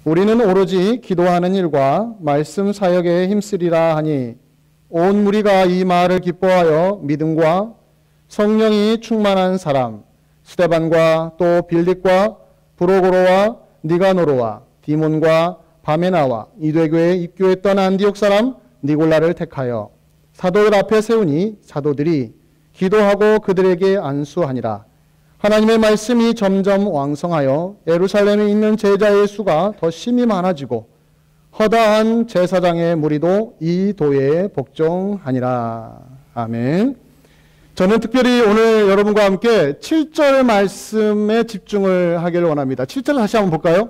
우리는 오로지 기도하는 일과 말씀 사역에 힘쓰리라 하니 온 무리가 이 말을 기뻐하여 믿음과 성령이 충만한 사람 스데반과 또 빌립과 브로고로와 니가노로와 디몬과 바메나와 이대교에 입교했던 안디옥 사람 니골라를 택하여 사도들 앞에 세우니 사도들이 기도하고 그들에게 안수하니라. 하나님의 말씀이 점점 왕성하여 예루살렘에 있는 제자의 수가 더 심히 많아지고 허다한 제사장의 무리도 이 도에 복종하니라. 아멘. 저는 특별히 오늘 여러분과 함께 7절 말씀에 집중을 하기를 원합니다. 7절 다시 한번 볼까요?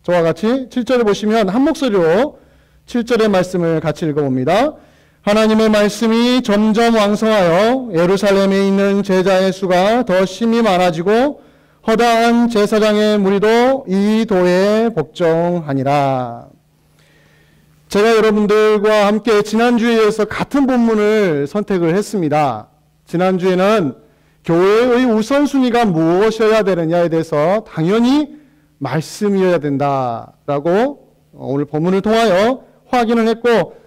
저와 같이 7절을 보시면 한 목소리로 7절의 말씀을 같이 읽어봅니다. 하나님의 말씀이 점점 왕성하여 예루살렘에 있는 제자의 수가 더 심히 많아지고 허다한 제사장의 무리도 이 도에 복종하니라. 제가 여러분들과 함께 지난주에 이어서 같은 본문을 선택을 했습니다. 지난주에는 교회의 우선순위가 무엇이어야 되느냐에 대해서 당연히 말씀이어야 된다라고 오늘 본문을 통하여 확인을 했고,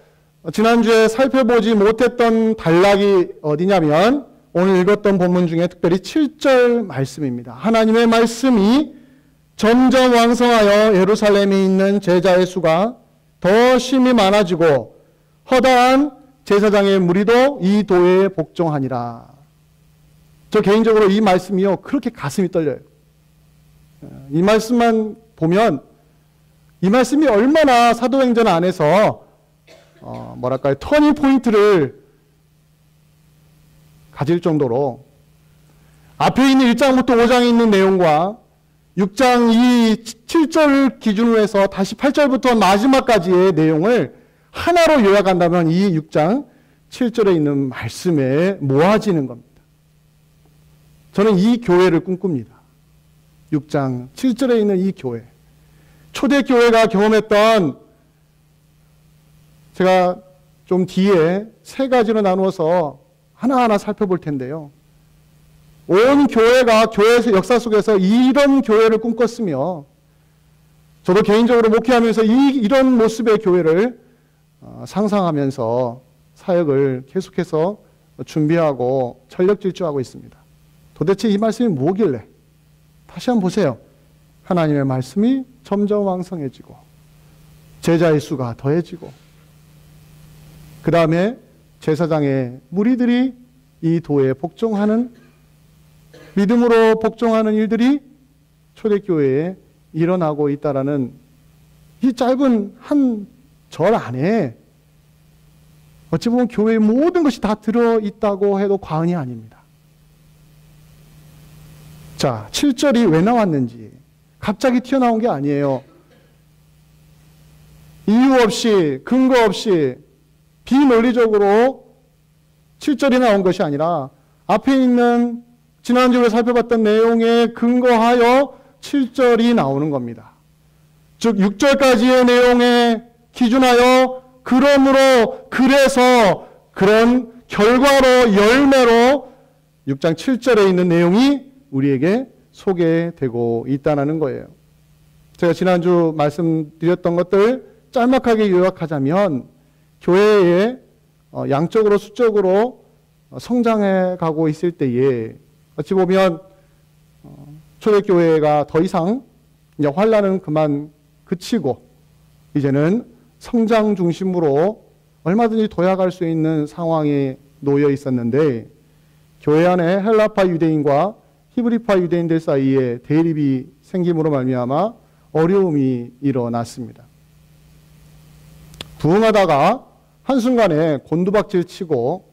지난주에 살펴보지 못했던 단락이 어디냐면 오늘 읽었던 본문 중에 특별히 7절 말씀입니다. 하나님의 말씀이 점점 왕성하여 예루살렘에 있는 제자의 수가 더 심히 많아지고 허다한 제사장의 무리도 이 도에 복종하니라. 저 개인적으로 이 말씀이요, 그렇게 가슴이 떨려요. 이 말씀만 보면 이 말씀이 얼마나 사도행전 안에서 터닝 포인트를 가질 정도로 앞에 있는 1장부터 5장에 있는 내용과 6장 이 7절 기준으로 해서 다시 8절부터 마지막까지의 내용을 하나로 요약한다면 이 6장 7절에 있는 말씀에 모아지는 겁니다. 저는 이 교회를 꿈꿉니다. 6장 7절에 있는 이 교회. 초대교회가 경험했던, 제가 좀 뒤에 세 가지로 나누어서 하나하나 살펴볼 텐데요. 온 교회가 교회의 역사 속에서 이런 교회를 꿈꿨으며, 저도 개인적으로 목회하면서 이런 모습의 교회를 상상하면서 사역을 계속해서 준비하고 전력 질주하고 있습니다. 도대체 이 말씀이 뭐길래? 다시 한번 보세요. 하나님의 말씀이 점점 왕성해지고 제자의 수가 더해지고 그 다음에 제사장의 무리들이 이 도에 복종하는, 믿음으로 복종하는 일들이 초대교회에 일어나고 있다라는 이 짧은 한 절 안에 어찌 보면 교회의 모든 것이 다 들어있다고 해도 과언이 아닙니다. 자, 7절이 왜 나왔는지 갑자기 튀어나온 게 아니에요. 이유 없이, 근거 없이 비논리적으로 7절이 나온 것이 아니라 앞에 있는 지난주에 살펴봤던 내용에 근거하여 7절이 나오는 겁니다. 즉 6절까지의 내용에 기준하여 그러므로 그래서 그런 결과로 열매로 6장 7절에 있는 내용이 우리에게 소개되고 있다는 거예요. 제가 지난주 말씀드렸던 것들 짤막하게 요약하자면 교회에 양적으로 수적으로 성장해 가고 있을 때에 어찌 보면 초대교회가 더 이상 이제 환란은 그만 그치고 이제는 성장 중심으로 얼마든지 도약할 수 있는 상황에 놓여 있었는데, 교회 안에 헬라파 유대인과 히브리파 유대인들 사이에 대립이 생김으로 말미암아 어려움이 일어났습니다. 부흥하다가 한순간에 곤두박질 치고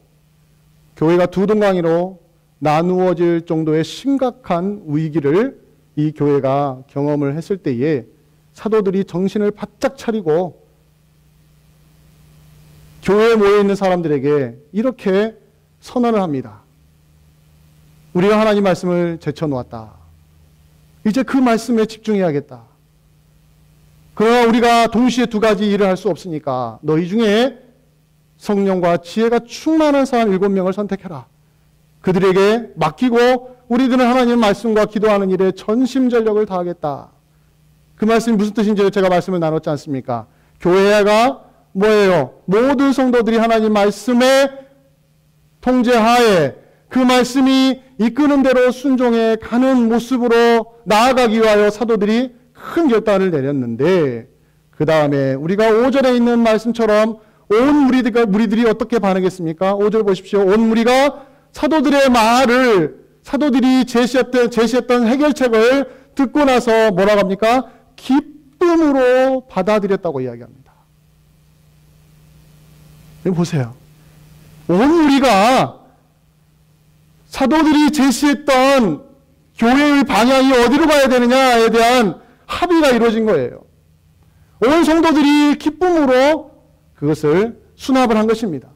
교회가 두 동강이로 나누어질 정도의 심각한 위기를 이 교회가 경험을 했을 때에 사도들이 정신을 바짝 차리고 교회에 모여있는 사람들에게 이렇게 선언을 합니다. 우리가 하나님 말씀을 제쳐놓았다. 이제 그 말씀에 집중해야겠다. 그러나 우리가 동시에 두 가지 일을 할 수 없으니까 너희 중에 성령과 지혜가 충만한 사람 7명을 선택해라. 그들에게 맡기고 우리들은 하나님 말씀과 기도하는 일에 전심전력을 다하겠다. 그 말씀이 무슨 뜻인지 제가 말씀을 나눴지 않습니까? 교회가 뭐예요? 모든 성도들이 하나님 말씀에 통제하에 그 말씀이 이끄는 대로 순종해 가는 모습으로 나아가기 위하여 사도들이 큰 결단을 내렸는데, 그 다음에 우리가 5절에 있는 말씀처럼 온 무리들이 어떻게 반응했습니까? 5절 보십시오. 온 무리가 사도들의 말을, 사도들이 제시했던 해결책을 듣고 나서 뭐라고 합니까? 기쁨으로 받아들였다고 이야기합니다. 여기 보세요. 온 무리가 사도들이 제시했던 교회의 방향이 어디로 가야 되느냐에 대한 합의가 이루어진 거예요. 온 성도들이 기쁨으로 그것을 수납을 한 것입니다.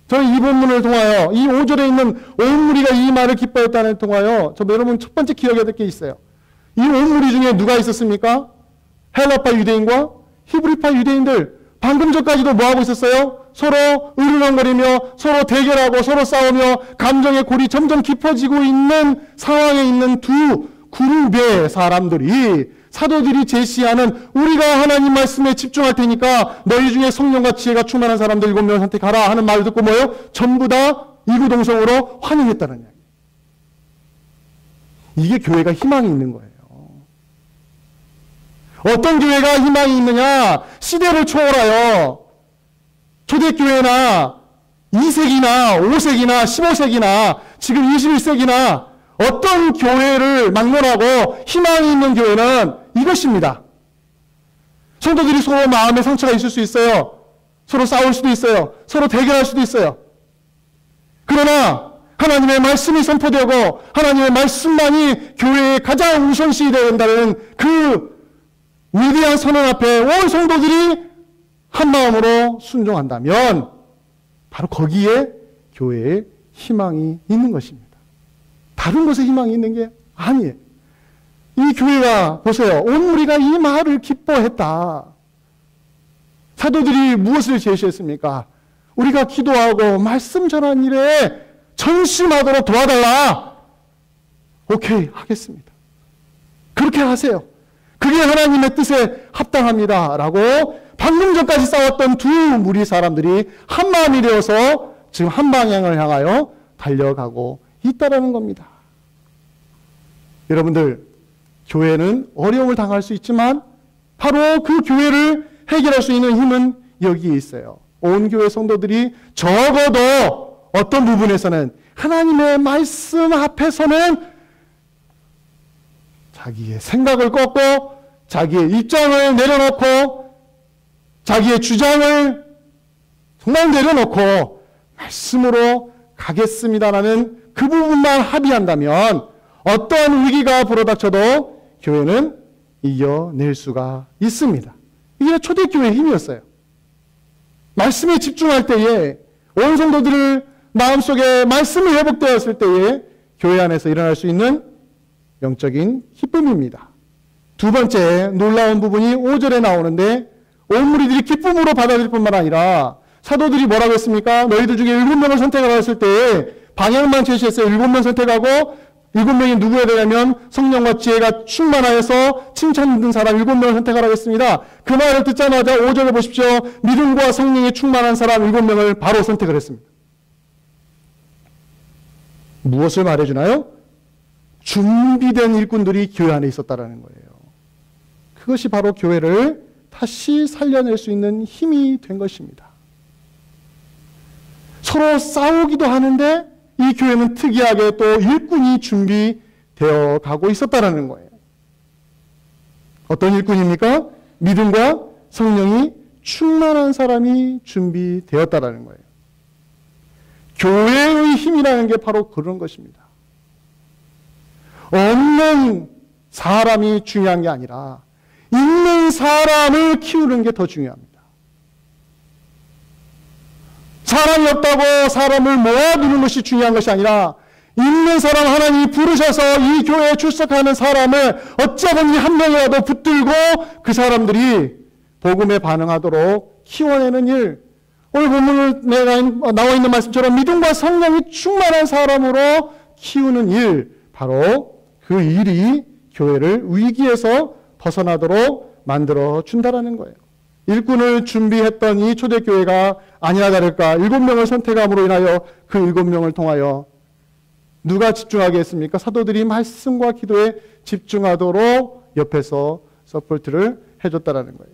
저는 이 본문을 통하여, 이 5절에 있는 온 무리가 이 말을 기뻐했다는 통하여 여러분 첫 번째 기억해야 될 게 있어요. 이 온 무리 중에 누가 있었습니까? 헬라파 유대인과 히브리파 유대인들. 방금 전까지도 뭐하고 있었어요? 서로 으르렁거리며 서로 대결하고 서로 싸우며 감정의 골이 점점 깊어지고 있는 상황에 있는 두 그룹의 사람들이 사도들이 제시하는 우리가 하나님 말씀에 집중할 테니까 너희 중에 성령과 지혜가 충만한 사람들 7명을 선택하라 하는 말을 듣고 뭐예요? 전부 다 이구동성으로 환영했다는 이야기. 이게 교회가 희망이 있는 거예요. 어떤 교회가 희망이 있느냐? 시대를 초월하여 초대교회나 2세기나 5세기나 15세기나 지금 21세기나 어떤 교회를 막론하고 희망이 있는 교회는 이것입니다. 성도들이 서로 마음에 상처가 있을 수 있어요. 서로 싸울 수도 있어요. 서로 대결할 수도 있어요. 그러나 하나님의 말씀이 선포되고 하나님의 말씀만이 교회의 가장 우선시 된다는 그 위대한 선언 앞에 온 성도들이 한 마음으로 순종한다면 바로 거기에 교회의 희망이 있는 것입니다. 다른 곳에 희망이 있는 게 아니에요. 이 교회가 보세요. 온 무리가 이 말을 기뻐했다. 사도들이 무엇을 제시했습니까? 우리가 기도하고 말씀 전하는 일에 전심하도록 도와달라. 오케이, 하겠습니다. 그렇게 하세요. 그게 하나님의 뜻에 합당합니다. 라고 방금 전까지 싸웠던 두 무리 사람들이 한 마음이 되어서 지금 한 방향을 향하여 달려가고 있다라는 겁니다. 여러분들, 교회는 어려움을 당할 수 있지만 바로 그 교회를 해결할 수 있는 힘은 여기에 있어요. 온 교회 성도들이 적어도 어떤 부분에서는 하나님의 말씀 앞에서는 자기의 생각을 꺾고 자기의 입장을 내려놓고 자기의 주장을 정말 내려놓고 말씀으로 가겠습니다라는 그 부분만 합의한다면 어떠한 위기가 불어닥쳐도 교회는 이겨낼 수가 있습니다. 이게 초대교회의 힘이었어요. 말씀에 집중할 때에 온 성도들을 마음속에 말씀이 회복되었을 때에 교회 안에서 일어날 수 있는 영적인 기쁨입니다. 두 번째 놀라운 부분이 5절에 나오는데 온 무리들이 기쁨으로 받아들일 뿐만 아니라 사도들이 뭐라고 했습니까? 너희들 중에 7명을 선택하라 했을 때 방향만 제시했어요. 7명 선택하고 7명이 누구에 되냐면 성령과 지혜가 충만하여서 칭찬받는 사람 7명을 선택하라고 했습니다. 그 말을 듣자마자 5절에 보십시오. 믿음과 성령이 충만한 사람 7명을 바로 선택을 했습니다. 무엇을 말해주나요? 준비된 일꾼들이 교회 안에 있었다라는 거예요. 그것이 바로 교회를 다시 살려낼 수 있는 힘이 된 것입니다. 서로 싸우기도 하는데 이 교회는 특이하게 또 일꾼이 준비되어 가고 있었다라는 거예요. 어떤 일꾼입니까? 믿음과 성령이 충만한 사람이 준비되었다라는 거예요. 교회의 힘이라는 게 바로 그런 것입니다. 없는 사람이 중요한 게 아니라 있는 사람을 키우는 게 더 중요합니다. 사람이 없다고 사람을 모아두는 것이 중요한 것이 아니라 있는 사람 하나님이 부르셔서 이 교회에 출석하는 사람을 어쩌든지 한 명이라도 붙들고 그 사람들이 복음에 반응하도록 키워내는 일. 오늘 본문에 나와 있는 말씀처럼 믿음과 성령이 충만한 사람으로 키우는 일. 바로 그 일이 교회를 위기에서 벗어나도록 만들어 준다라는 거예요. 일꾼을 준비했던 이 초대교회가 아니나 다를까 7명을 선택함으로 인하여 그 7명을 통하여 누가 집중하게 했습니까? 사도들이 말씀과 기도에 집중하도록 옆에서 서포트를 해줬다라는 거예요.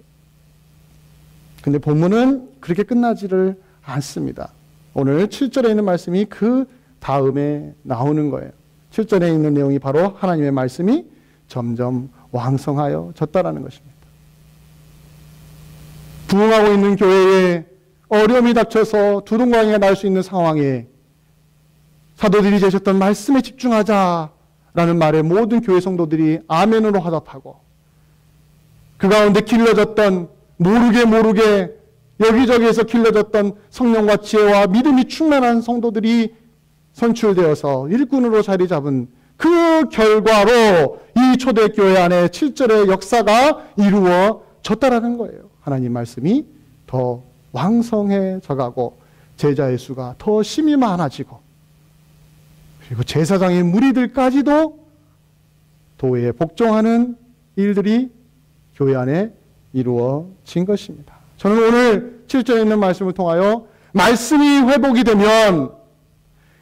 근데 본문은 그렇게 끝나지를 않습니다. 오늘 7절에 있는 말씀이 그 다음에 나오는 거예요. 7절에 있는 내용이 바로 하나님의 말씀이 점점 왕성하여 졌다라는 것입니다. 부흥하고 있는 교회에 어려움이 닥쳐서 두동강이가 날 수 있는 상황에 사도들이 제셨던 말씀에 집중하자라는 말에 모든 교회 성도들이 아멘으로 화답하고 그 가운데 길러졌던 모르게 여기저기에서 길러졌던 성령과 지혜와 믿음이 충만한 성도들이 선출되어서 일꾼으로 자리 잡은 그 결과로 이 초대교회 안에 7절의 역사가 이루어졌다라는 거예요. 하나님 말씀이 더 왕성해져가고 제자의 수가 더 심히 많아지고 그리고 제사장의 무리들까지도 도에 복종하는 일들이 교회 안에 이루어진 것입니다. 저는 오늘 7절에 있는 말씀을 통하여 말씀이 회복이 되면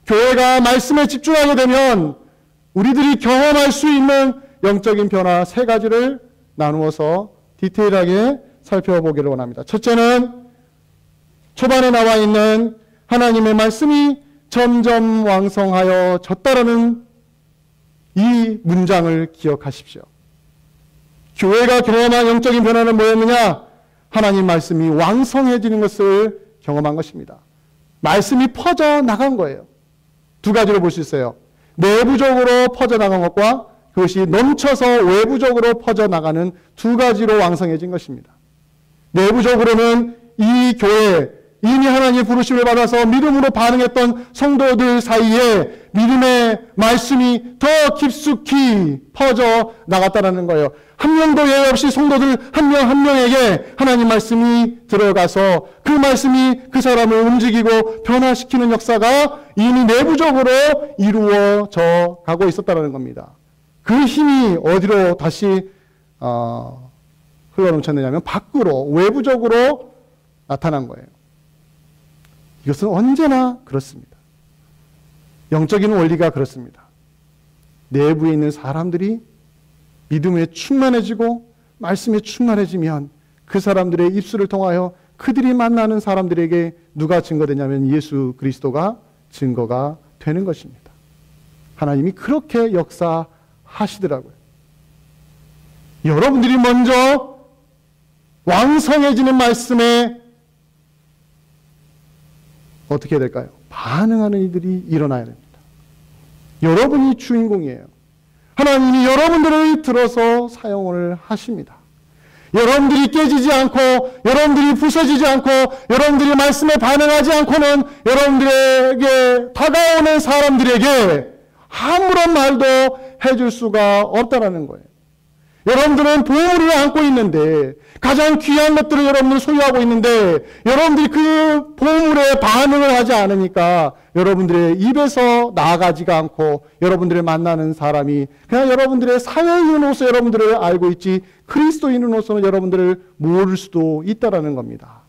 교회가 말씀에 집중하게 되면 우리들이 경험할 수 있는 영적인 변화 3가지를 나누어서 디테일하게 살펴보기를 원합니다. 첫째는 초반에 나와 있는 하나님의 말씀이 점점 왕성하여 졌다라는 이 문장을 기억하십시오. 교회가 경험한 영적인 변화는 뭐였느냐? 하나님 말씀이 왕성해지는 것을 경험한 것입니다. 말씀이 퍼져나간 거예요. 2가지로 볼 수 있어요. 내부적으로 퍼져나간 것과 그것이 넘쳐서 외부적으로 퍼져나가는 2가지로 왕성해진 것입니다. 내부적으로는 이 교회, 이미 하나님의 부르심을 받아서 믿음으로 반응했던 성도들 사이에 믿음의 말씀이 더 깊숙이 퍼져 나갔다는 거예요. 한 명도 예외 없이 성도들 한 명 한 명에게 하나님 말씀이 들어가서 그 말씀이 그 사람을 움직이고 변화시키는 역사가 이미 내부적으로 이루어져 가고 있었다는 겁니다. 그 힘이 어디로 다시 흘러넘쳤느냐면 밖으로 외부적으로 나타난 거예요. 이것은 언제나 그렇습니다. 영적인 원리가 그렇습니다. 내부에 있는 사람들이 믿음에 충만해지고 말씀에 충만해지면 그 사람들의 입술을 통하여 그들이 만나는 사람들에게 누가 증거되냐면 예수 그리스도가 증거가 되는 것입니다. 하나님이 그렇게 역사하시더라고요. 여러분들이 먼저 왕성해지는 말씀에 어떻게 해야 될까요? 반응하는 이들이 일어나야 됩니다. 여러분이 주인공이에요. 하나님이 여러분들을 들어서 사용을 하십니다. 여러분들이 깨지지 않고 여러분들이 부서지지 않고 여러분들이 말씀에 반응하지 않고는 여러분들에게 다가오는 사람들에게 아무런 말도 해줄 수가 없다라는 거예요. 여러분들은 보물을 안고 있는데 가장 귀한 것들을 여러분들은 소유하고 있는데 여러분들이 그 보물에 반응을 하지 않으니까 여러분들의 입에서 나아가지가 않고 여러분들을 만나는 사람이 그냥 여러분들의 사회인으로서 여러분들을 알고 있지 그리스도인으로서는 여러분들을 모를 수도 있다라는 겁니다.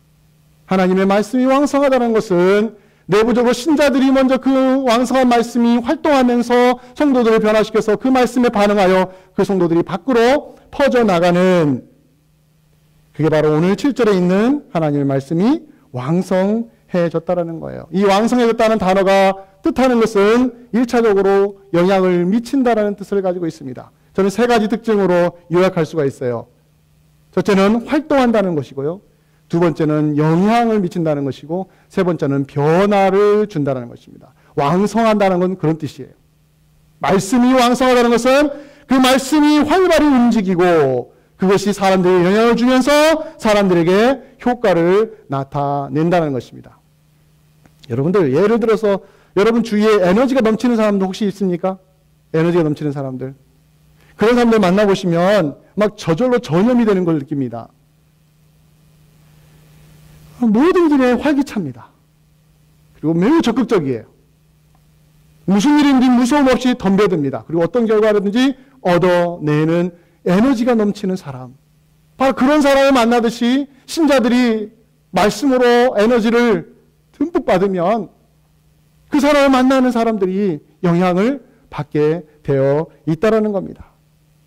하나님의 말씀이 왕성하다는 것은 내부적으로 신자들이 먼저 그 왕성한 말씀이 활동하면서 성도들을 변화시켜서 그 말씀에 반응하여 그 성도들이 밖으로 퍼져나가는 그게 바로 오늘 7절에 있는 하나님의 말씀이 왕성해졌다라는 거예요. 이 왕성해졌다는 단어가 뜻하는 것은 1차적으로 영향을 미친다라는 뜻을 가지고 있습니다. 저는 3가지 특징으로 요약할 수가 있어요. 첫째는 활동한다는 것이고요. 2번째는 영향을 미친다는 것이고 3번째는 변화를 준다는 것입니다. 왕성한다는 건 그런 뜻이에요. 말씀이 왕성하다는 것은 그 말씀이 활발히 움직이고 그것이 사람들에게 영향을 주면서 사람들에게 효과를 나타낸다는 것입니다. 여러분들 예를 들어서 여러분 주위에 에너지가 넘치는 사람들 혹시 있습니까? 에너지가 넘치는 사람들. 그런 사람들 만나보시면 막 저절로 전염이 되는 걸 느낍니다. 모든 일에 활기찹니다. 그리고 매우 적극적이에요. 무슨 일인지 무서움 없이 덤벼듭니다. 그리고 어떤 결과라든지 얻어내는 에너지가 넘치는 사람, 바로 그런 사람을 만나듯이 신자들이 말씀으로 에너지를 듬뿍 받으면 그 사람을 만나는 사람들이 영향을 받게 되어 있다는 겁니다.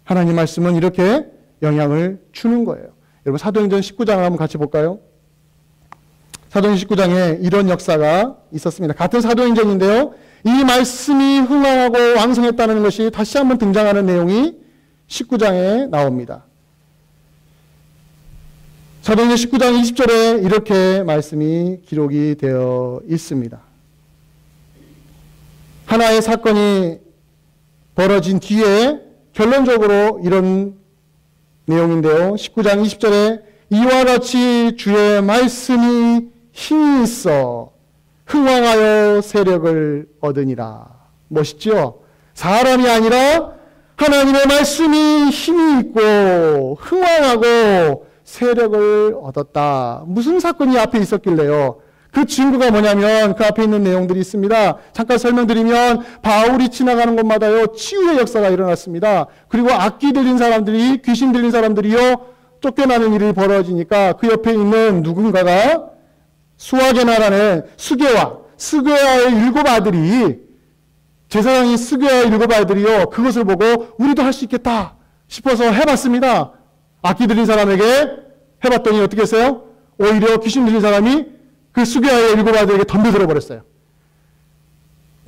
하나님 말씀은 이렇게 영향을 주는 거예요. 여러분 사도행전 19장을 한번 같이 볼까요? 사도행전 19장에 이런 역사가 있었습니다. 같은 사도행전인데요. 이 말씀이 흥황하고 왕성했다는 것이 다시 한번 등장하는 내용이 19장에 나옵니다. 사도행전 19장 20절에 이렇게 말씀이 기록이 되어 있습니다. 하나의 사건이 벌어진 뒤에 결론적으로 이런 내용인데요. 19장 20절에 이와 같이 주의 말씀이 힘이 있어 흥왕하여 세력을 얻으니라. 멋있죠? 사람이 아니라 하나님의 말씀이 힘이 있고 흥왕하고 세력을 얻었다. 무슨 사건이 앞에 있었길래요? 그 증거가 뭐냐면 그 앞에 있는 내용들이 있습니다. 잠깐 설명드리면 바울이 지나가는 곳마다요 치유의 역사가 일어났습니다. 그리고 악기 들린 사람들이, 귀신 들린 사람들이요 쫓겨나는 일이 벌어지니까 그 옆에 있는 누군가가 수학의 나라는 스게와의 7 아들이, 제사장인 스게와의 7 아들이요 그것을 보고 우리도 할 수 있겠다 싶어서 해봤습니다. 악기 들린 사람에게 해봤더니 어떻게 했어요? 오히려 귀신 들린 사람이 그 스게와의 7 아들에게 덤벼들어 버렸어요.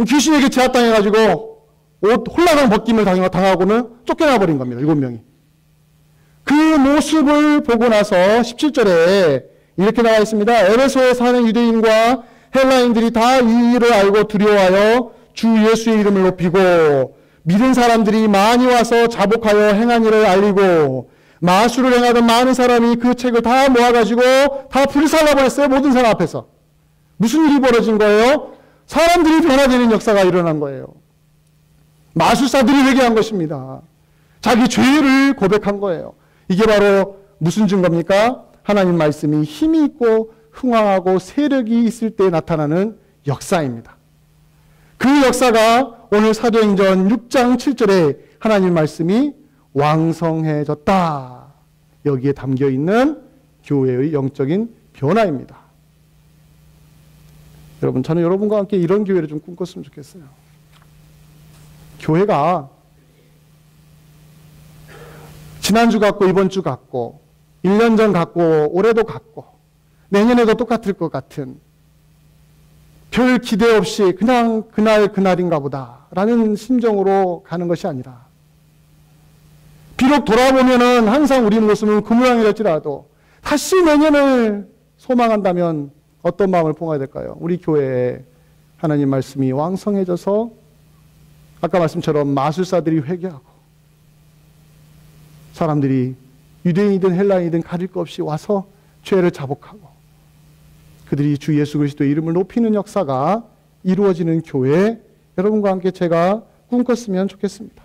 귀신에게 제압당해가지고 옷 홀라당 벗김을 당하고는 쫓겨나 버린 겁니다. 7명이. 그 모습을 보고 나서 17절에 이렇게 나와 있습니다. 에베소에 사는 유대인과 헬라인들이 다 이 일을 알고 두려워하여 주 예수의 이름을 높이고 믿은 사람들이 많이 와서 자복하여 행한 일을 알리고 마술을 행하던 많은 사람이 그 책을 다 모아가지고 다 불살라버렸어요. 모든 사람 앞에서. 무슨 일이 벌어진 거예요? 사람들이 변화되는 역사가 일어난 거예요. 마술사들이 회개한 것입니다. 자기 죄를 고백한 거예요. 이게 바로 무슨 증거입니까? 하나님 말씀이 힘이 있고 흥황하고 세력이 있을 때 나타나는 역사입니다. 그 역사가 오늘 사도행전 6장 7절에 하나님 말씀이 왕성해졌다. 여기에 담겨있는 교회의 영적인 변화입니다. 여러분, 저는 여러분과 함께 이런 교회를 좀 꿈꿨으면 좋겠어요. 교회가 지난주 같고 이번 주 같고 1년 전 같고 올해도 같고 내년에도 똑같을 것 같은 별 기대 없이 그냥 그날인가 보다 라는 심정으로 가는 것이 아니라 비록 돌아보면은 항상 우리 모습은 그 모양이랄지라도 다시 내년을 소망한다면 어떤 마음을 품어야 될까요? 우리 교회에 하나님 말씀이 왕성해져서 아까 말씀처럼 마술사들이 회개하고 사람들이 유대인이든 헬라인이든 가릴 것 없이 와서 죄를 자복하고 그들이 주 예수 그리스도의 이름을 높이는 역사가 이루어지는 교회, 여러분과 함께 제가 꿈꿨으면 좋겠습니다.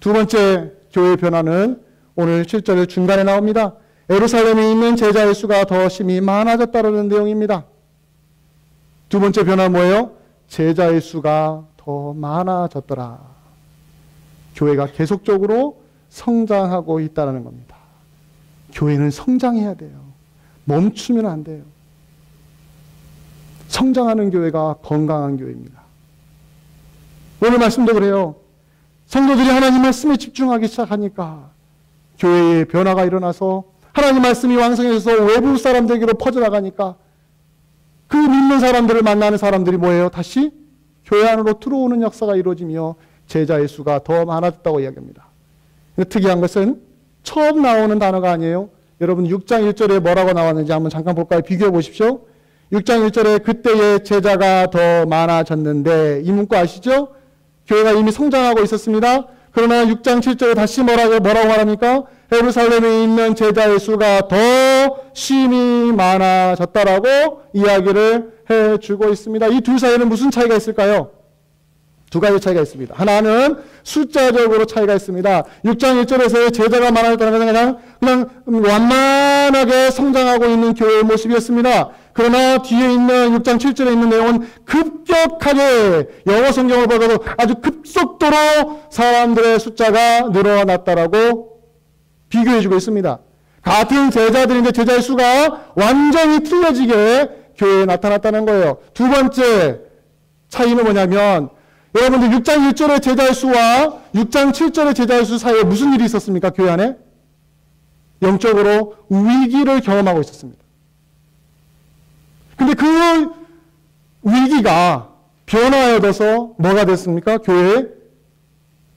두 번째 교회의 변화는 오늘 7절 중간에 나옵니다. 예루살렘에 있는 제자의 수가 더 심히 많아졌다는 내용입니다. 두 번째 변화 뭐예요? 제자의 수가 더 많아졌더라. 교회가 계속적으로 성장하고 있다는 겁니다. 교회는 성장해야 돼요. 멈추면 안 돼요. 성장하는 교회가 건강한 교회입니다. 오늘 말씀도 그래요. 성도들이 하나님 말씀에 집중하기 시작하니까 교회에 변화가 일어나서 하나님 말씀이 왕성해져서 외부 사람들에게로 퍼져나가니까 그 믿는 사람들을 만나는 사람들이 뭐예요? 다시 교회 안으로 들어오는 역사가 이루어지며 제자의 수가 더 많아졌다고 이야기합니다. 특이한 것은 처음 나오는 단어가 아니에요. 여러분 6장 1절에 뭐라고 나왔는지 한번 잠깐 볼까요? 비교해 보십시오. 6장 1절에 그때의 제자가 더 많아졌는데 이 문구 아시죠? 교회가 이미 성장하고 있었습니다. 그러나 6장 7절에 다시 뭐라고 말합니까? 예루살렘에 있는 제자의 수가 더 심히 많아졌다라고 이야기를 해주고 있습니다. 이 둘 사이에는 무슨 차이가 있을까요? 두 가지 차이가 있습니다. 하나는 숫자적으로 차이가 있습니다. 6장 1절에서의 제자가 많아졌다는 것은 그냥 완만하게 성장하고 있는 교회의 모습이었습니다. 그러나 뒤에 있는 6장 7절에 있는 내용은 급격하게 영어 성경을 보더라도 아주 급속도로 사람들의 숫자가 늘어났다라고 비교해주고 있습니다. 같은 제자들인데 제자의 수가 완전히 틀려지게 교회에 나타났다는 거예요. 두 번째 차이는 뭐냐면 여러분들 6장 1절의 제자의 수와 6장 7절의 제자의 수 사이에 무슨 일이 있었습니까? 교회 안에? 영적으로 위기를 경험하고 있었습니다. 근데 그 위기가 변화되어서 뭐가 됐습니까? 교회에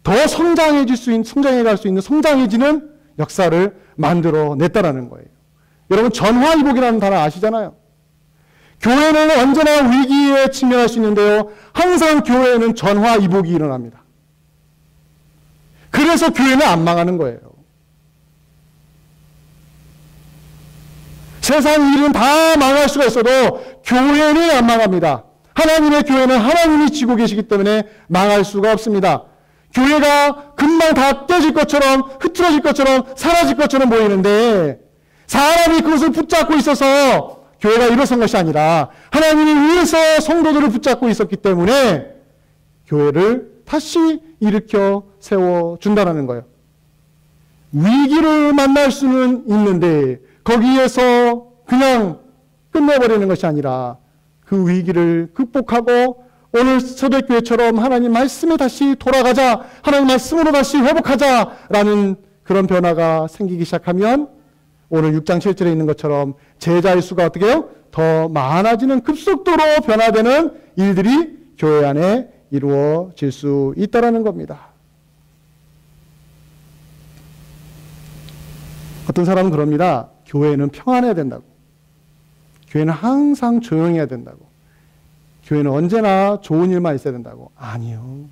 더 성장해갈 수 있는 성장해지는 역사를 만들어냈다라는 거예요. 여러분 전화위복이라는 단어 아시잖아요. 교회는 언제나 위기에 직면할 수 있는데요. 항상 교회에는 전화위복이 일어납니다. 그래서 교회는 안 망하는 거예요. 세상 일은 다 망할 수가 있어도 교회는 안 망합니다. 하나님의 교회는 하나님이 지고 계시기 때문에 망할 수가 없습니다. 교회가 금방 다 깨질 것처럼 흐트러질 것처럼 사라질 것처럼 보이는데 사람이 그것을 붙잡고 있어서 교회가 일어선 것이 아니라 하나님이 위에서 성도들을 붙잡고 있었기 때문에 교회를 다시 일으켜 세워준다는 거예요. 위기를 만날 수는 있는데 거기에서 그냥 끝내버리는 것이 아니라 그 위기를 극복하고 오늘 초대교회처럼 하나님 말씀에 다시 돌아가자, 하나님 말씀으로 다시 회복하자라는 그런 변화가 생기기 시작하면 오늘 6장 7절에 있는 것처럼 제자의 수가 어떻게 해요? 더 많아지는 급속도로 변화되는 일들이 교회 안에 이루어질 수 있다는 겁니다. 어떤 사람은 그럽니다. 교회는 평안해야 된다고. 교회는 항상 조용해야 된다고. 교회는 언제나 좋은 일만 있어야 된다고. 아니요.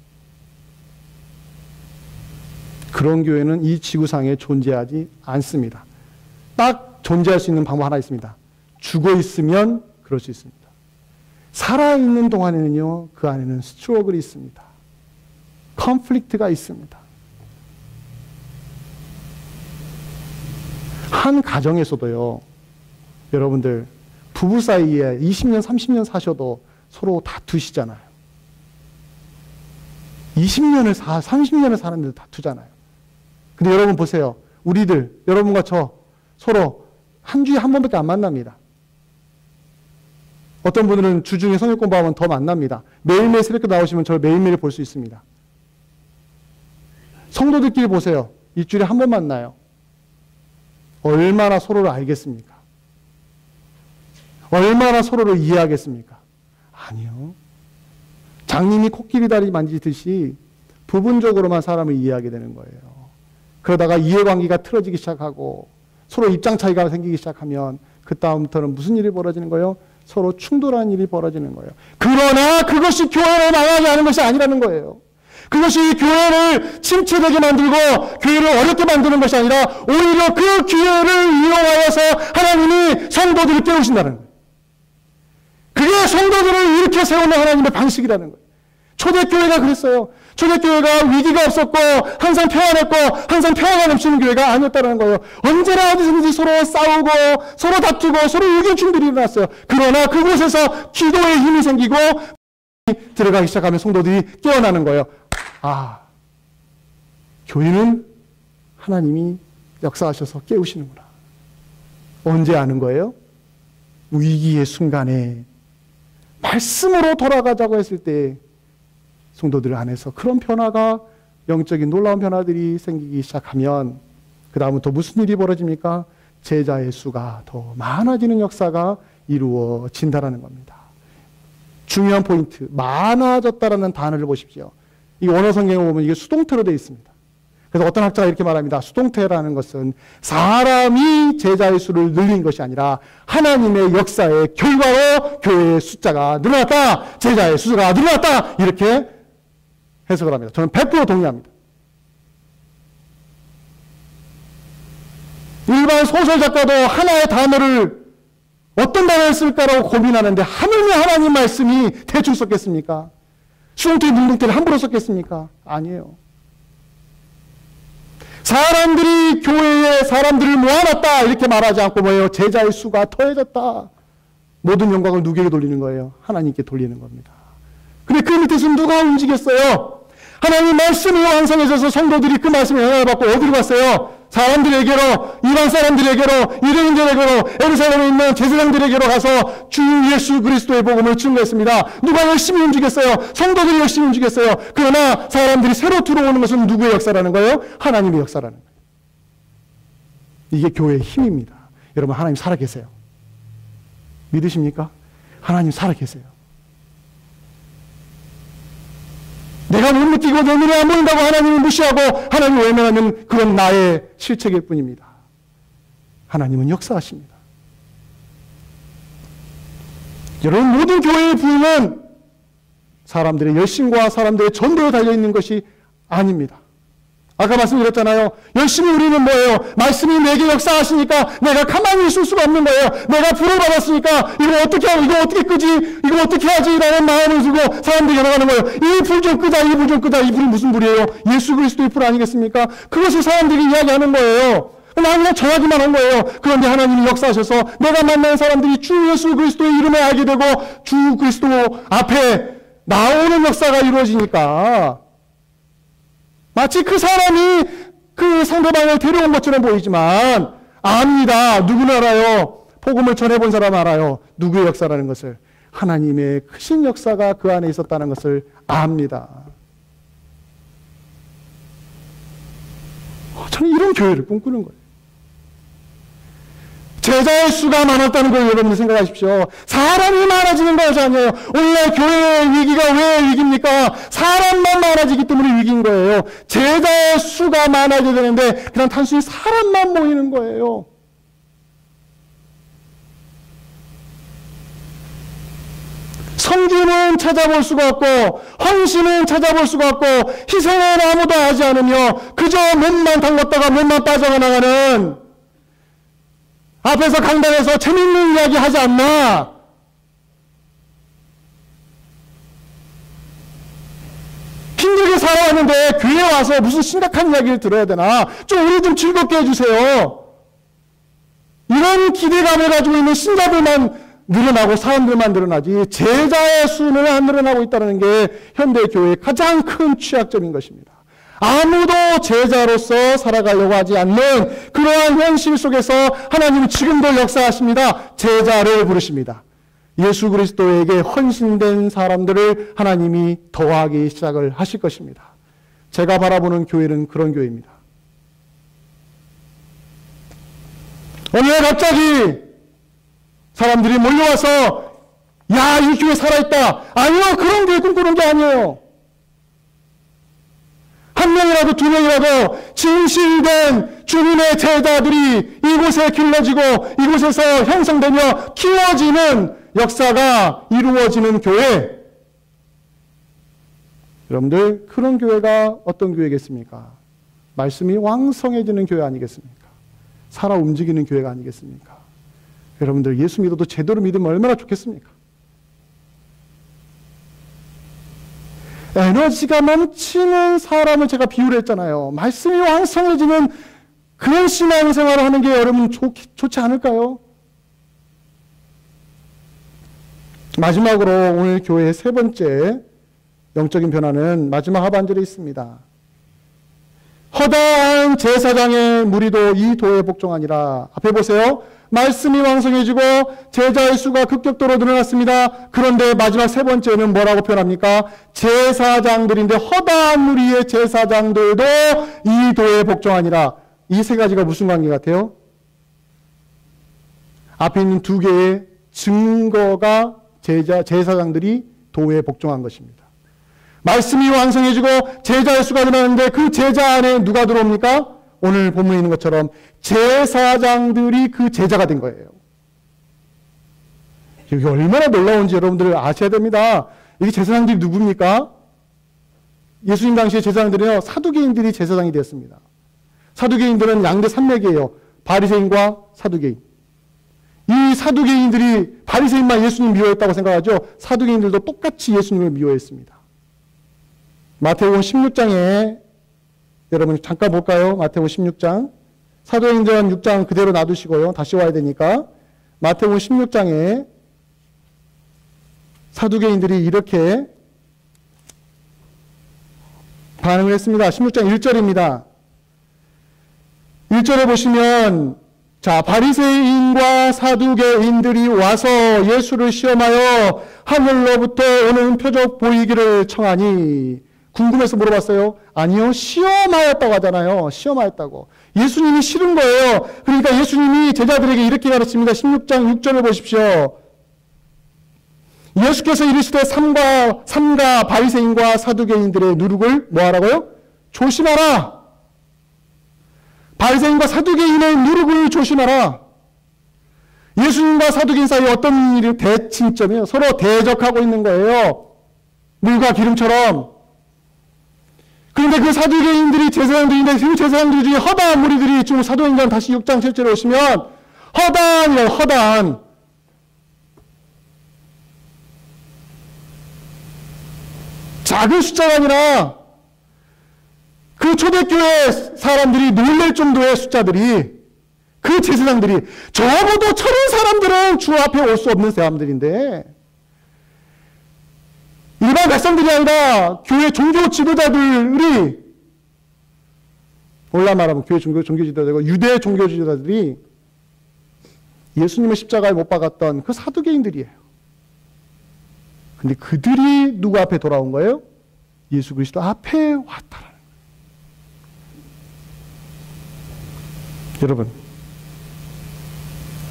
그런 교회는 이 지구상에 존재하지 않습니다. 딱 존재할 수 있는 방법 하나 있습니다. 죽어 있으면 그럴 수 있습니다. 살아있는 동안에는요, 그 안에는 스트러글이 있습니다. 컨플릭트가 있습니다. 한 가정에서도요, 여러분들, 부부 사이에 20년, 30년 사셔도 서로 다투시잖아요. 20년을 30년을 사는데도 다투잖아요. 근데 여러분 보세요. 우리들, 여러분과 저 서로 한 주에 한 번밖에 안 만납니다. 어떤 분들은 주중에 성경 공부하면 더 만납니다. 매일매일 새벽에 나오시면 저를 매일매일 볼 수 있습니다. 성도들끼리 보세요. 일주일에 한 번 만나요. 얼마나 서로를 알겠습니까? 얼마나 서로를 이해하겠습니까? 아니요. 장님이 코끼리 다리 만지듯이 부분적으로만 사람을 이해하게 되는 거예요. 그러다가 이해관계가 틀어지기 시작하고 서로 입장 차이가 생기기 시작하면 그 다음부터는 무슨 일이 벌어지는 거예요? 서로 충돌하는 일이 벌어지는 거예요. 그러나 그것이 교회를 망하게 하는 것이 아니라는 거예요. 그것이 교회를 침체되게 만들고 교회를 어렵게 만드는 것이 아니라 오히려 그 기회를 이용하여서 하나님이 성도들을 깨우신다는 거예요. 그게 성도들을 일으켜 세우는 하나님의 방식이라는 거예요. 초대교회가 그랬어요. 초대교회가 위기가 없었고 항상 평안했고 항상 평화가 넘치는 교회가 아니었다는 거예요. 언제나 어디서든지 서로 싸우고 서로 다투고 서로 의견 충돌이 일어났어요. 그러나 그곳에서 기도의 힘이 생기고 들어가기 시작하면 성도들이 깨어나는 거예요. 아, 교회는 하나님이 역사하셔서 깨우시는구나. 언제 아는 거예요? 위기의 순간에 말씀으로 돌아가자고 했을 때 성도들 안에서 그런 변화가, 영적인 놀라운 변화들이 생기기 시작하면 그 다음부터 무슨 일이 벌어집니까? 제자의 수가 더 많아지는 역사가 이루어진다는 겁니다. 중요한 포인트, 많아졌다라는 단어를 보십시오. 이 원어 성경에 보면 이게 수동태로 되어 있습니다. 그래서 어떤 학자가 이렇게 말합니다. 수동태라는 것은 사람이 제자의 수를 늘린 것이 아니라 하나님의 역사의 결과로 교회의 숫자가 늘어났다, 제자의 수가 늘어났다, 이렇게 해석을 합니다. 저는 100% 동의합니다. 일반 소설 작가도 하나의 단어를 어떤 단어를 쓸까라고 고민하는데 하물며 하나님 말씀이 대충 썼겠습니까? 수동태, 능동태를 함부로 썼겠습니까? 아니에요. 사람들이 교회에 사람들을 모아놨다 이렇게 말하지 않고 뭐예요? 제자의 수가 더해졌다. 모든 영광을 누구에게 돌리는 거예요? 하나님께 돌리는 겁니다. 근데 그 밑에서 누가 움직였어요? 하나님 말씀이 완성해져서 성도들이 그 말씀에 영향을 받고 어디로 갔어요? 사람들에게로, 이방 사람들에게로, 유대인들에게로, 예루살렘에 있는 제사장들에게로 가서 주 예수 그리스도의 복음을 증거했습니다. 누가 열심히 움직였어요? 성도들이 열심히 움직였어요. 그러나 사람들이 새로 들어오는 것은 누구의 역사라는 거예요? 하나님의 역사라는 거예요. 이게 교회의 힘입니다. 여러분, 하나님 살아계세요. 믿으십니까? 하나님 살아계세요. 내가 못 느끼고 내 눈에 안 보인다고 하나님을 무시하고 하나님을 외면하면 그건 나의 실책일 뿐입니다. 하나님은 역사하십니다. 여러분, 모든 교회의 부흥은 사람들의 열심과 사람들의 전도에 달려있는 것이 아닙니다. 아까 말씀드렸잖아요. 열심히 우리는 뭐예요? 말씀이 내게 역사하시니까 내가 가만히 있을 수가 없는 거예요. 내가 불을 받았으니까 이거 어떻게 하고, 이거 어떻게 끄지, 이거 어떻게 하지 라는 마음을 두고 사람들이 열어가는 거예요. 이 불 좀 끄자, 이 불 좀 끄자. 이 불이 무슨 불이에요? 예수 그리스도의 불 아니겠습니까? 그것을 사람들이 이야기하는 거예요. 나는 그냥 전하기만 한 거예요. 그런데 하나님이 역사하셔서 내가 만난 사람들이 주 예수 그리스도의 이름을 알게 되고 주 그리스도 앞에 나오는 역사가 이루어지니까 마치 그 사람이 그 상대방을 데려온 것처럼 보이지만 압니다. 누구는 알아요? 복음을 전해본 사람 알아요. 누구의 역사라는 것을. 하나님의 크신 역사가 그 안에 있었다는 것을 압니다. 저는 이런 교회를 꿈꾸는 거예요. 제자의 수가 많았다는 걸 여러분들 생각하십시오. 사람이 많아지는 것이 아니에요. 오늘날 교회의 위기가 왜 위기입니까? 사람만 많아지기 때문에 위기인 거예요. 제자의 수가 많아져야 되는데 그냥 단순히 사람만 모이는 거예요. 성기는 찾아볼 수가 없고 헌신은 찾아볼 수가 없고 희생은 아무도 하지 않으며 그저 몸만 담갔다가 몸만 빠져나가는, 앞에서 강단에서 재밌는 이야기 하지 않나? 힘들게 살아왔는데 교회에 와서 무슨 심각한 이야기를 들어야 되나? 좀 우리 좀 즐겁게 해주세요. 이런 기대감을 가지고 있는 신자들만 늘어나고 사람들만 늘어나지 제자의 수는 안 늘어나고 있다는 게 현대 교회의 가장 큰 취약점인 것입니다. 아무도 제자로서 살아가려고 하지 않는 그러한 현실 속에서 하나님은 지금도 역사하십니다. 제자를 부르십니다. 예수 그리스도에게 헌신된 사람들을 하나님이 더하기 시작을 하실 것입니다. 제가 바라보는 교회는 그런 교회입니다. 어느 날 갑자기 사람들이 몰려와서 야, 이 교회 살아있다. 아니요, 그런 교회 꿈꾸는 게 아니에요. 한 명이라도 두 명이라도 진실된 주님의 제자들이 이곳에 길러지고 이곳에서 형성되며 키워지는 역사가 이루어지는 교회. 여러분들, 그런 교회가 어떤 교회겠습니까? 말씀이 왕성해지는 교회 아니겠습니까? 살아 움직이는 교회가 아니겠습니까? 여러분들, 예수 믿어도 제대로 믿으면 얼마나 좋겠습니까? 에너지가 넘치는 사람을 제가 비유를 했잖아요. 말씀이 왕성해지는 그런 신앙생활을 하는 게 여러분 좋지 않을까요? 마지막으로 오늘 교회의 세 번째 영적인 변화는 마지막 하반절에 있습니다. 허다한 제사장의 무리도 이 도에 복종하니라. 앞에 보세요. 말씀이 왕성해지고 제자의 수가 급격도로 늘어났습니다. 그런데 마지막 세 번째는 뭐라고 표현합니까? 제사장들인데 허다한 무리의 제사장들도 이 도에 복종하니라. 이 세 가지가 무슨 관계 같아요? 앞에 있는 두 개의 증거가 제사장들이 도에 복종한 것입니다. 말씀이 왕성해지고 제자의 수가 늘어났는데 그 제자 안에 누가 들어옵니까? 오늘 본문에 있는 것처럼 제사장들이 그 제자가 된 거예요. 이게 얼마나 놀라운지 여러분들 아셔야 됩니다. 이게 제사장들이 누굽니까? 예수님 당시의 제사장들은요, 사두개인들이 제사장이 되었습니다. 사두개인들은 양대 산맥이에요. 바리새인과 사두개인. 이 사두개인들이 바리새인만 예수님 미워했다고 생각하죠. 사두개인들도 똑같이 예수님을 미워했습니다. 마태복음 16장에 여러분 잠깐 볼까요? 마태복음 16장. 사도행전 6장 그대로 놔두시고요. 다시 와야 되니까. 마태복음 16장에 사두개인들이 이렇게 반응을 했습니다. 16장 1절입니다. 1절에 보시면 자, 바리새인과 사두개인들이 와서 예수를 시험하여 하늘로부터 오는 표적 보이기를 청하니, 궁금해서 물어봤어요. 아니요, 시험하였다고 하잖아요. 시험하였다고. 예수님이 싫은 거예요. 그러니까 예수님이 제자들에게 이렇게 가르칩니다. 16장 6절을 보십시오. 예수께서 이르시되 삼가 바리새인과 사두개인들의 누룩을 뭐하라고요? 조심하라. 바리새인과 사두개인의 누룩을 조심하라. 예수님과 사두개인 사이에 어떤 일이 대칭점이에요. 서로 대적하고 있는 거예요. 물과 기름처럼. 그런데 그 사두개인들이 제사장들인데 그 제사장들 중에 허다한 무리들이, 지금 사도행전 다시 6장 7절에 오시면 허다한이에요. 허다한. 작은 숫자가 아니라 그 초대교회 사람들이 놀랄 정도의 숫자들이, 그 제사장들이, 적어도 1000인 사람들은 주 앞에 올 수 없는 사람들인데, 일반 백성들이 아니라 교회 종교 지도자들이, 올라 말하면 교회 종교 지도자들과 유대 종교 지도자들이 예수님의 십자가에 못 박았던 그 사두개인들이에요. 근데 그들이 누구 앞에 돌아온 거예요? 예수 그리스도 앞에 왔다라는 거예요. 여러분,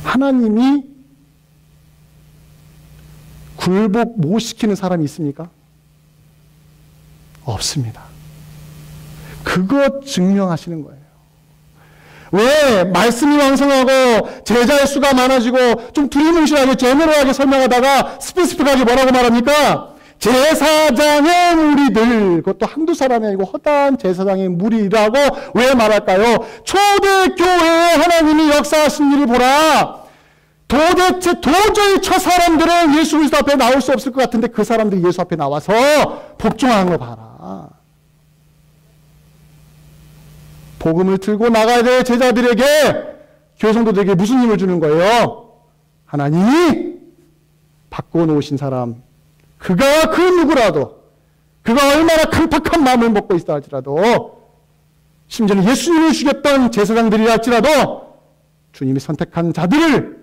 하나님이 굴복 못 시키는 사람이 있습니까? 없습니다. 그것 증명하시는 거예요. 왜 말씀이 왕성하고 제자의 수가 많아지고 좀 두리뭉실하게 제너럴하게 설명하다가 스페시픽하게 뭐라고 말합니까? 제사장의 무리들, 그것도 한두 사람이 아니고 허다한 제사장의 무리라고 왜 말할까요? 초대교회에 하나님이 역사하신 일을 보라. 도저히 저 사람들은 예수 그리스도 앞에 나올 수 없을 것 같은데 그 사람들이 예수 앞에 나와서 복종하는 거 봐라. 복음을 들고 나가야 될 제자들에게, 교회 성도들에게 무슨 힘을 주는 거예요? 하나님이 바꿔놓으신 사람, 그가 그 누구라도, 그가 얼마나 강팍한 마음을 먹고 있다 할지라도, 심지어는 예수님을 죽였던 제사장들이라 할지라도 주님이 선택한 자들을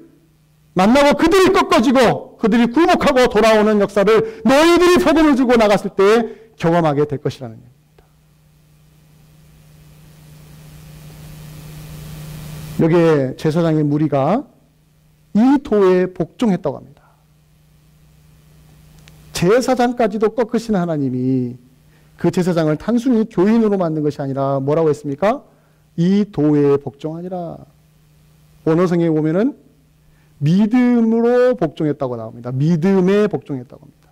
만나고 그들이 꺾어지고 그들이 굴복하고 돌아오는 역사를 너희들이 복음을 들고 나갔을 때 경험하게 될 것이라는 겁니다. 여기에 제사장의 무리가 이 도에 복종했다고 합니다. 제사장까지도 꺾으신 하나님이 그 제사장을 단순히 교인으로 만든 것이 아니라 뭐라고 했습니까? 이 도에 복종하니라. 원어성에 보면은 믿음으로 복종했다고 나옵니다. 믿음에 복종했다고 합니다.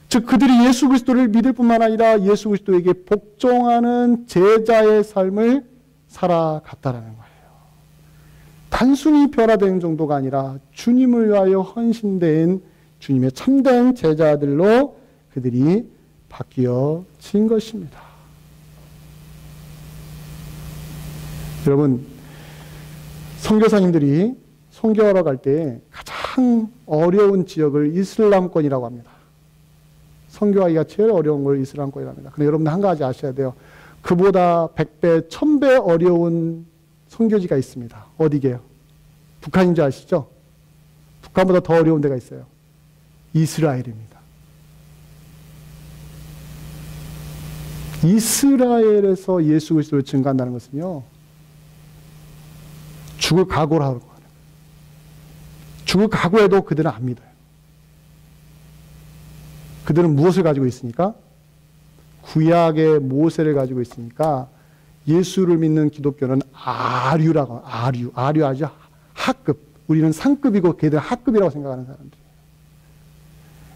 즉 그들이 예수 그리스도를 믿을 뿐만 아니라 예수 그리스도에게 복종하는 제자의 삶을 살아갔다라는 거예요. 단순히 변화된 정도가 아니라 주님을 위하여 헌신된 주님의 참된 제자들로 그들이 바뀌어진 것입니다. 여러분, 선교사님들이 선교하러 갈 때 가장 어려운 지역을 이슬람권이라고 합니다. 선교하기가 제일 어려운 걸 이슬람권이라고 합니다. 그런데 여러분들 한 가지 아셔야 돼요. 그보다 100배, 1000배 어려운 선교지가 있습니다. 어디게요? 북한인 줄 아시죠? 북한보다 더 어려운 데가 있어요. 이스라엘입니다. 이스라엘에서 예수 그리스도를 증거한다는 것은요, 죽을 각오를 하고 가는 거예요. 죽을 각오해도 그들은 안 믿어요. 그들은 무엇을 가지고 있으니까? 구약의 모세를 가지고 있으니까 예수를 믿는 기독교는 아류라고, 아류 아주 하급. 우리는 상급이고 걔들은 하급이라고 생각하는 사람들이에요.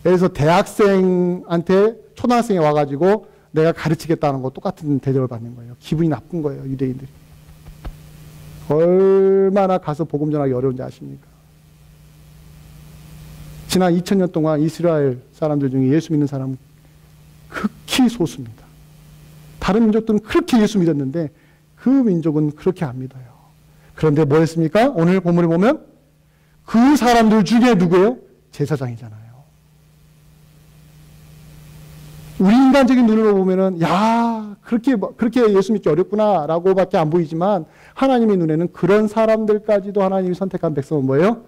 그래서 대학생한테 초등학생이 와가지고 내가 가르치겠다는 거 똑같은 대접을 받는 거예요. 기분이 나쁜 거예요, 유대인들이. 얼마나 가서 복음 전하기 어려운지 아십니까? 지난 2000년 동안 이스라엘 사람들 중에 예수 믿는 사람은 극히 소수입니다. 다른 민족들은 그렇게 예수 믿었는데 그 민족은 그렇게 안 믿어요. 그런데 뭐 했습니까? 오늘 본문에 보면 그 사람들 중에 누구예요? 제사장이잖아요. 우리 인간적인 눈으로 보면은 야 그렇게 예수 믿기 어렵구나라고밖에 안 보이지만 하나님의 눈에는 그런 사람들까지도 하나님이 선택한 백성은 뭐예요?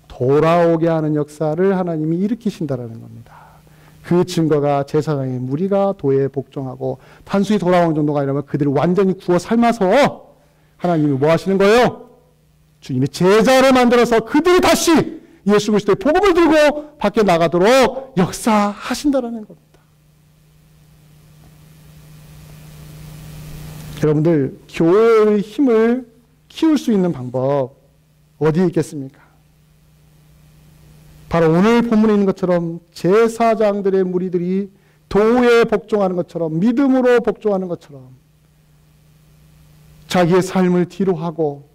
돌아오게 하는 역사를 하나님이 일으키신다라는 겁니다. 그 증거가 제사장의 무리가 도에 복종하고 단순히 돌아오는 정도가 아니라면 그들을 완전히 구워 삶아서 하나님이 뭐 하시는 거예요? 주님의 제자를 만들어서 그들이 다시 예수 그리스도의 복음을 들고 밖에 나가도록 역사하신다라는 겁니다. 여러분들, 교회의 힘을 키울 수 있는 방법 어디에 있겠습니까? 바로 오늘 본문에 있는 것처럼 제사장들의 무리들이 도에 복종하는 것처럼, 믿음으로 복종하는 것처럼 자기의 삶을 뒤로 하고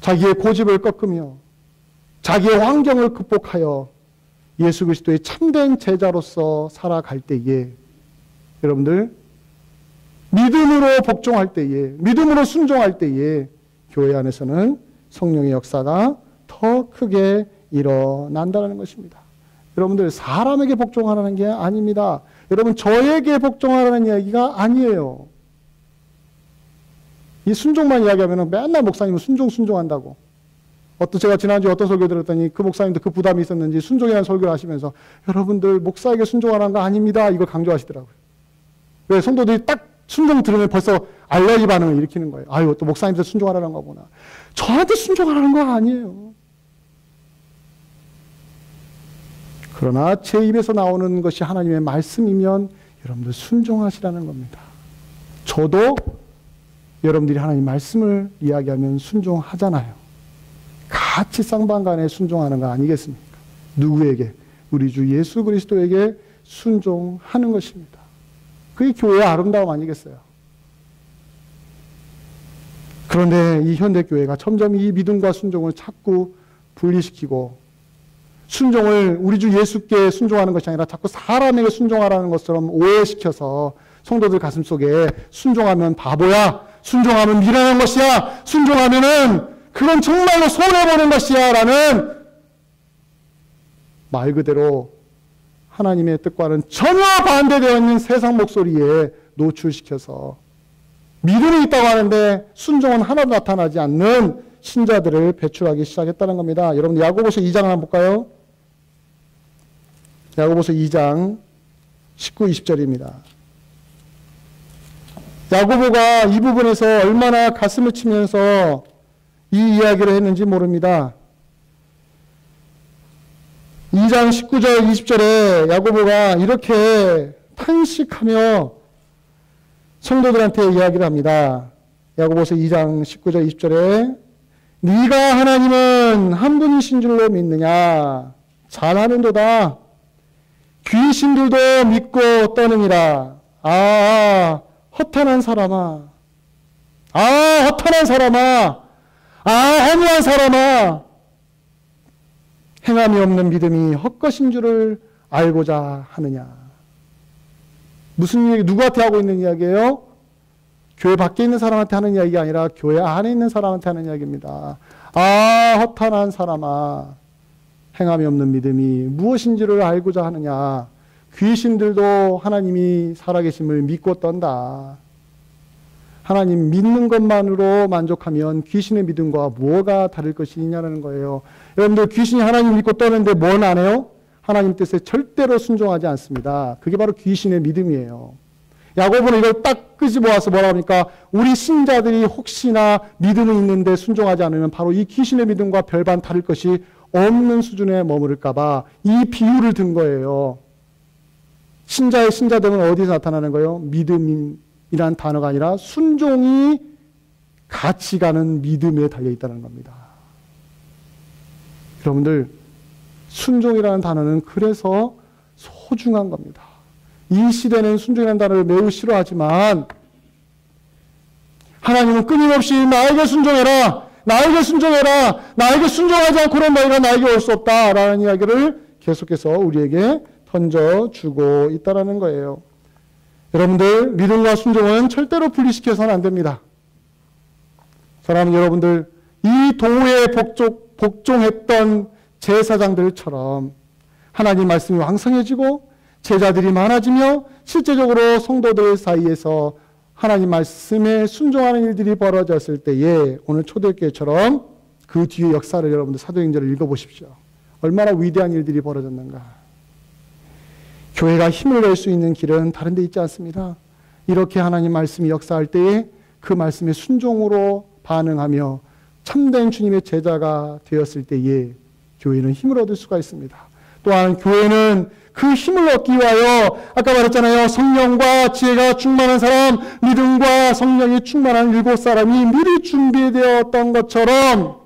자기의 고집을 꺾으며 자기의 환경을 극복하여 예수 그리스도의 참된 제자로서 살아갈 때에 여러분들, 믿음으로 복종할 때에, 믿음으로 순종할 때에 교회 안에서는 성령의 역사가 더 크게 일어난다는 것입니다. 여러분들, 사람에게 복종하라는 게 아닙니다. 여러분, 저에게 복종하라는 이야기가 아니에요. 이 순종만 이야기하면 맨날 목사님은 순종한다고. 제가 지난주에 어떤 설교 들었더니 그 목사님도 그 부담이 있었는지 순종이라는 설교를 하시면서 여러분들 목사에게 순종하라는 거 아닙니다. 이걸 강조하시더라고요. 왜? 성도들이 딱 순종 들으면 벌써 알레르기 반응을 일으키는 거예요. 아유, 또 목사님한테 순종하라는 거구나. 저한테 순종하라는 거 아니에요. 그러나 제 입에서 나오는 것이 하나님의 말씀이면 여러분들 순종하시라는 겁니다. 저도 여러분들이 하나님 말씀을 이야기하면 순종하잖아요. 같이 쌍방간에 순종하는 거 아니겠습니까? 누구에게? 우리 주 예수 그리스도에게 순종하는 것입니다. 그게 교회의 아름다움 아니겠어요? 그런데 이 현대교회가 점점 이 믿음과 순종을 자꾸 분리시키고 순종을 우리 주 예수께 순종하는 것이 아니라 자꾸 사람에게 순종하라는 것처럼 오해시켜서 성도들 가슴속에 순종하면 바보야, 순종하면 미련한 것이야, 순종하면은 그건 정말로 손해보는 것이야 라는 말 그대로 하나님의 뜻과는 전혀 반대되어 있는 세상 목소리에 노출시켜서 믿음이 있다고 하는데 순종은 하나도 나타나지 않는 신자들을 배출하기 시작했다는 겁니다. 여러분, 야고보서 2장 한번 볼까요? 야고보서 2장 19, 20절입니다. 야고보가 이 부분에서 얼마나 가슴을 치면서 이 이야기를 했는지 모릅니다. 2장 19절 20절에 야고보가 이렇게 탄식하며 성도들한테 이야기를 합니다. 야고보서 2장 19절 20절에 네가 하나님은 한 분이신 줄로 믿느냐? 잘하는도다. 귀신들도 믿고 떠느니라. 아, 허탄한 사람아. 아, 허탄한 사람아. 아, 허무한 사람아. 행함이 없는 믿음이 헛것인 줄을 알고자 하느냐. 무슨 이야기, 누구한테 하고 있는 이야기예요? 교회 밖에 있는 사람한테 하는 이야기가 아니라 교회 안에 있는 사람한테 하는 이야기입니다. 아, 허탄한 사람아. 행함이 없는 믿음이 무엇인지를 알고자 하느냐. 귀신들도 하나님이 살아계심을 믿고 떤다. 하나님 믿는 것만으로 만족하면 귀신의 믿음과 뭐가 다를 것이냐는 거예요. 여러분들, 귀신이 하나님 믿고 떠는데 뭘 안 해요? 하나님 뜻에 절대로 순종하지 않습니다. 그게 바로 귀신의 믿음이에요. 야고보는 이걸 딱 끄집어와서 뭐라 합니까? 우리 신자들이 혹시나 믿음이 있는데 순종하지 않으면 바로 이 귀신의 믿음과 별반 다를 것이 없는 수준에 머무를까봐 이 비유를 든 거예요. 신자의 신자됨은 어디서 나타나는 거예요? 믿음이란 단어가 아니라 순종이 같이 가는 믿음에 달려있다는 겁니다. 여러분들, 순종이라는 단어는 그래서 소중한 겁니다. 이 시대는 순종이라는 단어를 매우 싫어하지만 하나님은 끊임없이 나에게 순종해라, 나에게 순종해라, 나에게 순종하지 않고는 너희가 나에게 올 수 없다라는 이야기를 계속해서 우리에게 던져주고 있다는 거예요. 여러분들, 믿음과 순종은 절대로 분리시켜서는 안 됩니다. 사랑하는 여러분들, 이 도에 복종했던 제사장들처럼 하나님 말씀이 왕성해지고 제자들이 많아지며 실제적으로 성도들 사이에서 하나님 말씀에 순종하는 일들이 벌어졌을 때에 오늘 초대교회처럼 그 뒤의 역사를 여러분들 사도행전을 읽어보십시오. 얼마나 위대한 일들이 벌어졌는가. 교회가 힘을 낼 수 있는 길은 다른 데 있지 않습니다. 이렇게 하나님 말씀이 역사할 때에 그 말씀에 순종으로 반응하며 참된 주님의 제자가 되었을 때에 교회는 힘을 얻을 수가 있습니다. 또한 교회는 그 힘을 얻기 위하여 아까 말했잖아요. 성령과 지혜가 충만한 사람, 믿음과 성령이 충만한 7사람이 미리 준비되었던 것처럼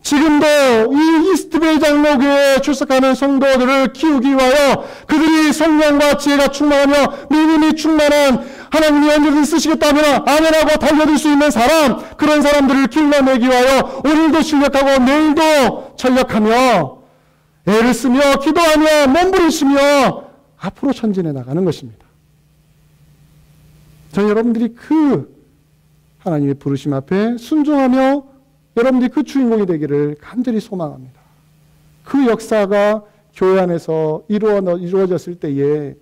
지금도 이 이스트베이 장로교회에 출석하는 성도들을 키우기 위하여 그들이 성령과 지혜가 충만하며 믿음이 충만한 하나님이 언제든 쓰시겠다면 아멘하고 달려들 수 있는 사람, 그런 사람들을 길러내기 위하여 오늘도 실력하고 내일도 전력하며 애를 쓰며 기도하며 몸부림치며 앞으로 전진해 나가는 것입니다. 저는 여러분들이 그 하나님의 부르심 앞에 순종하며 여러분들이 그 주인공이 되기를 간절히 소망합니다. 그 역사가 교회 안에서 이루어졌을 때에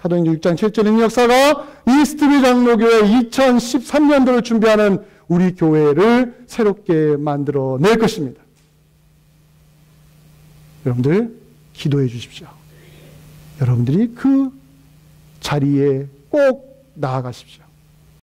사도행전 6장 7절에 있는 역사가 이스트베이 장로교회 2013년도를 준비하는 우리 교회를 새롭게 만들어낼 것입니다. 여러분들 기도해 주십시오. 여러분들이 그 자리에 꼭 나아가십시오.